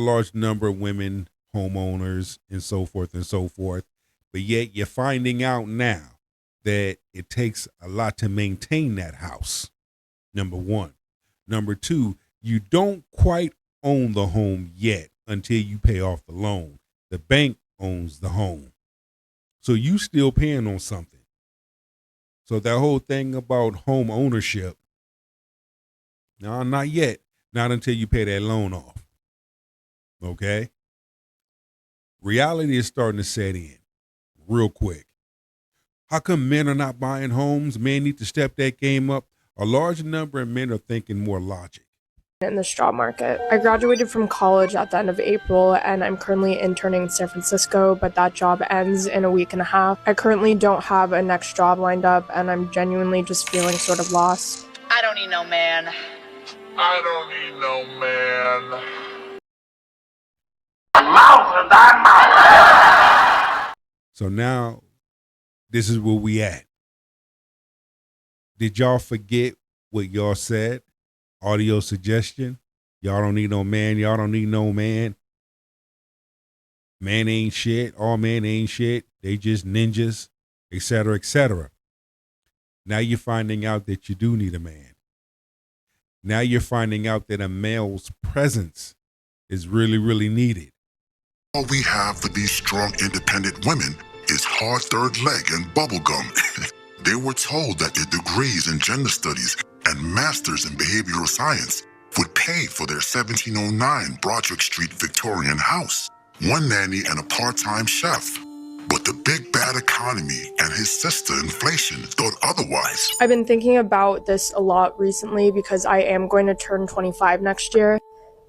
large number of women homeowners and so forth and so forth, but yet you're finding out now that it takes a lot to maintain that house. Number one. Number two, you don't quite own the home yet until you pay off the loan. The bank owns the home. So you still paying on something. So that whole thing about home ownership, no, not yet. Not until you pay that loan off. Okay? Reality is starting to set in real quick. How come men are not buying homes? Men need to step that game up. A large number of men are thinking more logic. In this job market. I graduated from college at the end of April and I'm currently interning in San Francisco, but that job ends in a week and a half. I currently don't have a next job lined up and I'm genuinely just feeling sort of lost. I don't need no man. I don't need no man. So now, this is where we at. Did y'all forget what y'all said? Audio suggestion. Y'all don't need no man. Y'all don't need no man. Man ain't shit. All men ain't shit. They just ninjas, etc., etc. Now you're finding out that you do need a man. Now you're finding out that a male's presence is really, really needed. All we have for these strong, independent women is hard third leg and bubblegum. They were told that their degrees in gender studies and masters in behavioral science would pay for their 1709 Broderick Street Victorian house, one nanny and a part-time chef. But the big bad economy and his sister inflation thought otherwise. I've been thinking about this a lot recently because I am going to turn 25 next year.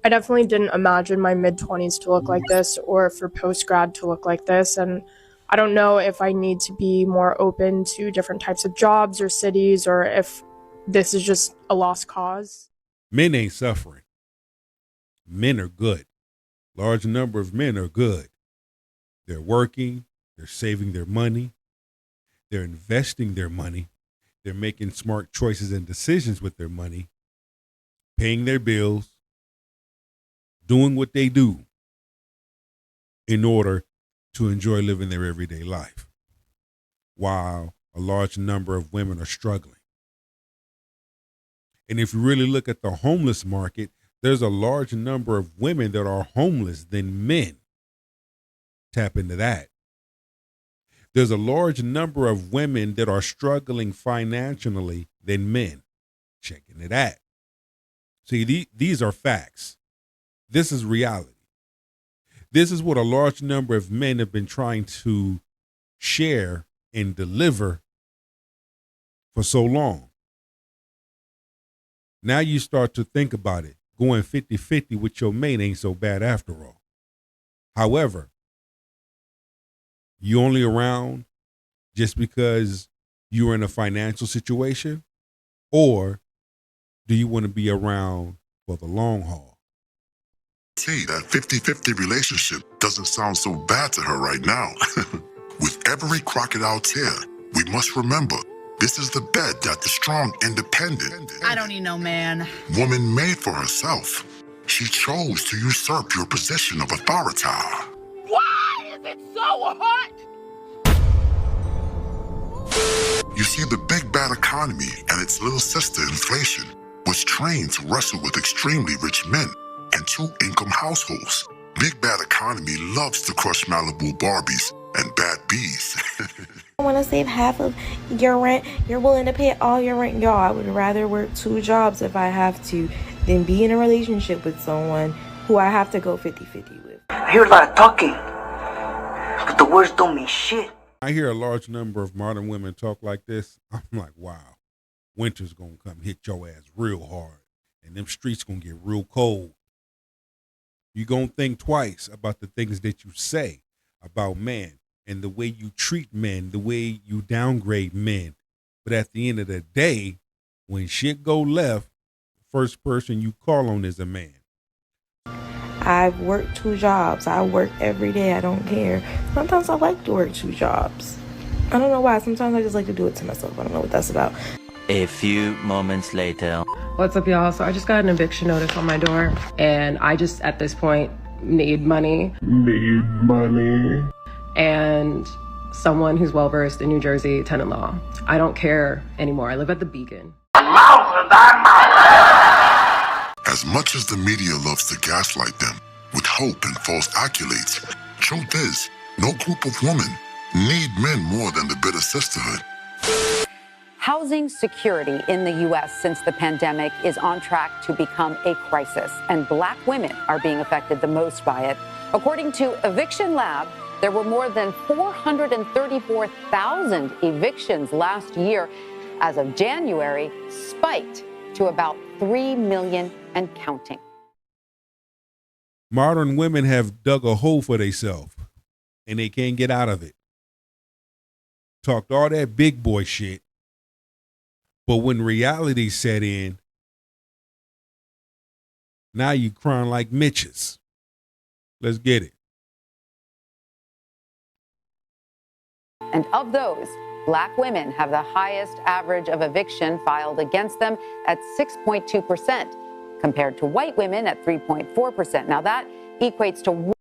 I definitely didn't imagine my mid-20s to look like this or for post-grad to look like this, and I don't know if I need to be more open to different types of jobs or cities or if this is just a lost cause. Men ain't suffering. Men are good. Large number of men are good. They're working. They're saving their money. They're investing their money. They're making smart choices and decisions with their money, paying their bills, doing what they do in order to enjoy living their everyday life, while a large number of women are struggling. And if you really look at the homeless market, there's a large number of women that are homeless than men. Tap into that. There's a large number of women that are struggling financially than men. Check into that. See, these are facts. This is reality. This is what a large number of men have been trying to share and deliver for so long. Now you start to think about it. Going 50-50 with your mate ain't so bad after all. However, you only around just because you're in a financial situation, or do you want to be around for the long haul? See, that 50-50 relationship doesn't sound so bad to her right now. With every crocodile tear, we must remember this is the bed that the strong, independent I don't need no man. woman made for herself. She chose to usurp your position of authority. Why is it so hot? You see, the big bad economy and its little sister inflation was trained to wrestle with extremely rich men and two-income households. Big bad economy loves to crush Malibu Barbies and bad bees. I want to save half of your rent. You're willing to pay all your rent. Y'all, I would rather work 2 jobs if I have to than be in a relationship with someone who I have to go 50-50 with. I hear a lot of talking, but the words don't mean shit. I hear a large number of modern women talk like this. I'm like, wow, winter's going to come hit your ass real hard, and them streets going to get real cold. You're going to think twice about the things that you say about men and the way you treat men, the way you downgrade men. But at the end of the day, when shit go left, the first person you call on is a man. I've worked 2 jobs. I work every day. I don't care. Sometimes I like to work 2 jobs. I don't know why. Sometimes I just like to do it to myself. I don't know what that's about. A few moments later. What's up, y'all? So I just got an eviction notice on my door, and I just, at this point, need money. And someone who's well versed in New Jersey tenant law. I don't care anymore. I live at the Beacon. As much as the media loves to gaslight them with hope and false accolades, truth is, no group of women need men more than the bitter sisterhood. Housing security in the U.S. since the pandemic is on track to become a crisis, and Black women are being affected the most by it. According to Eviction Lab, there were more than 434,000 evictions last year. As of January, spiked to about 3 million and counting. Modern women have dug a hole for themselves, and they can't get out of it. Talked all that big boy shit, but when reality set in, now you crying like Mitches. Let's get it. And of those, Black women have the highest average of eviction filed against them at 6.2%, compared to white women at 3.4%. Now that equates to...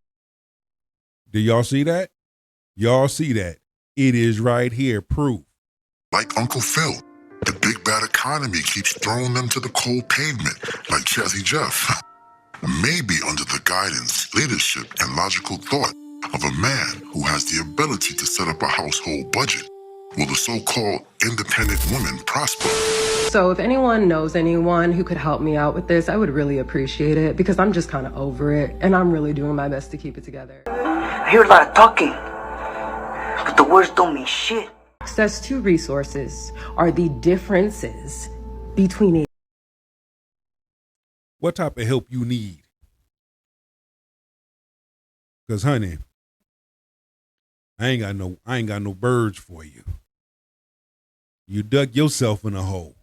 Do y'all see that? Y'all see that? It is right here, proof. Like Uncle Phil, the big bad economy keeps throwing them to the cold pavement like Jazzy Jeff. Maybe under the guidance, leadership, and logical thought of a man who has the ability to set up a household budget, will the so-called independent women prosper. So if anyone knows anyone who could help me out with this, I would really appreciate it, because I'm just kind of over it, and I'm really doing my best to keep it together. I hear a lot of talking, but the words don't mean shit. Access to resources are the differences between a... What type of help you need? Because, honey, I ain't got no birds for you. You dug yourself in a hole.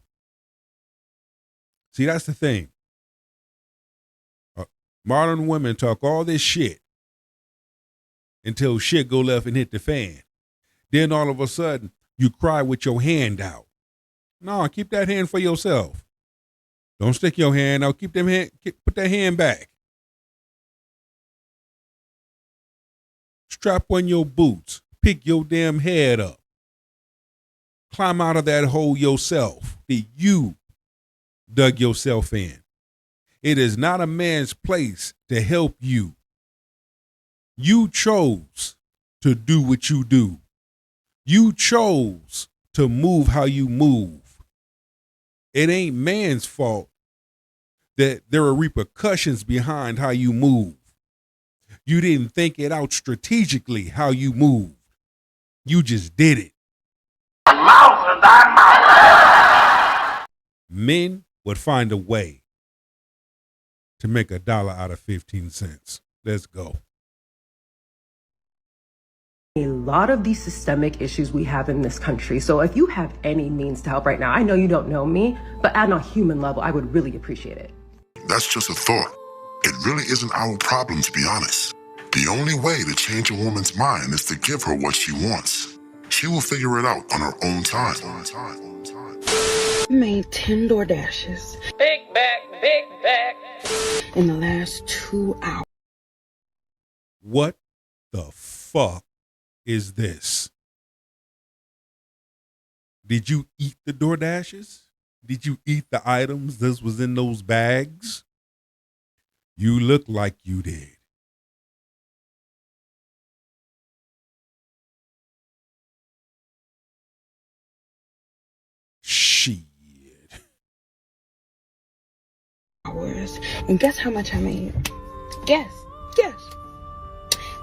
See, that's the thing. Modern women talk all this shit until shit go left and hit the fan. Then all of a sudden, you cry with your hand out. No, keep that hand for yourself. Don't stick your hand out. Put that hand back. Strap on your boots. Pick your damn head up. Climb out of that hole yourself that you dug yourself in. It is not a man's place to help you. You chose to do what you do. You chose to move how you move. It ain't man's fault that there are repercussions behind how you move. You didn't think it out strategically how you moved. You just did it. Men would find a way to make $1 out of 15 cents. Let's go. A lot of these systemic issues we have in this country. So if you have any means to help right now, I know you don't know me, but at a human level, I would really appreciate it. That's just a thought. It really isn't our problem, to be honest. The only way to change a woman's mind is to give her what she wants. She will figure it out on her own time. Made 10 door dashes. Big back, big back. In the last 2 hours. What the fuck is this? Did you eat the DoorDashes? Did you eat the items that was in those bags? You look like you did. Shit. And guess how much I made? Guess.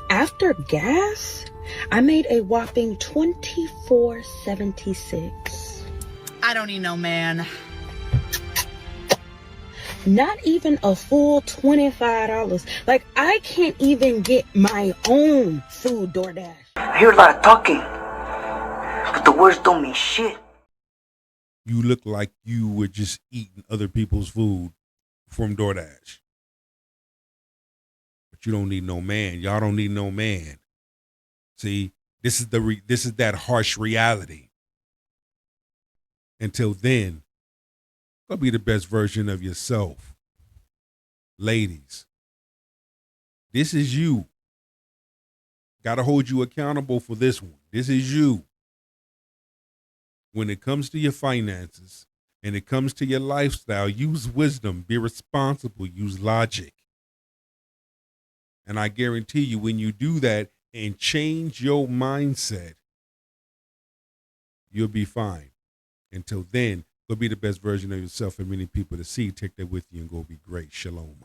After gas, I made a whopping $24.76. I don't need no man. Not even a full $25. Like, I can't even get my own food DoorDash. I hear a lot of talking, but the words don't mean shit. You look like you were just eating other people's food from DoorDash. But you don't need no man. Y'all don't need no man. See, this is that harsh reality. Until then, go be the best version of yourself. Ladies, This is you. Got to hold you accountable for this one. This is you. When it comes to your finances and it comes to your lifestyle, use wisdom, be responsible, use logic. And I guarantee you, when you do that and change your mindset, you'll be fine. Until then, go be the best version of yourself for many people to see. Take that with you and go be great. Shalom.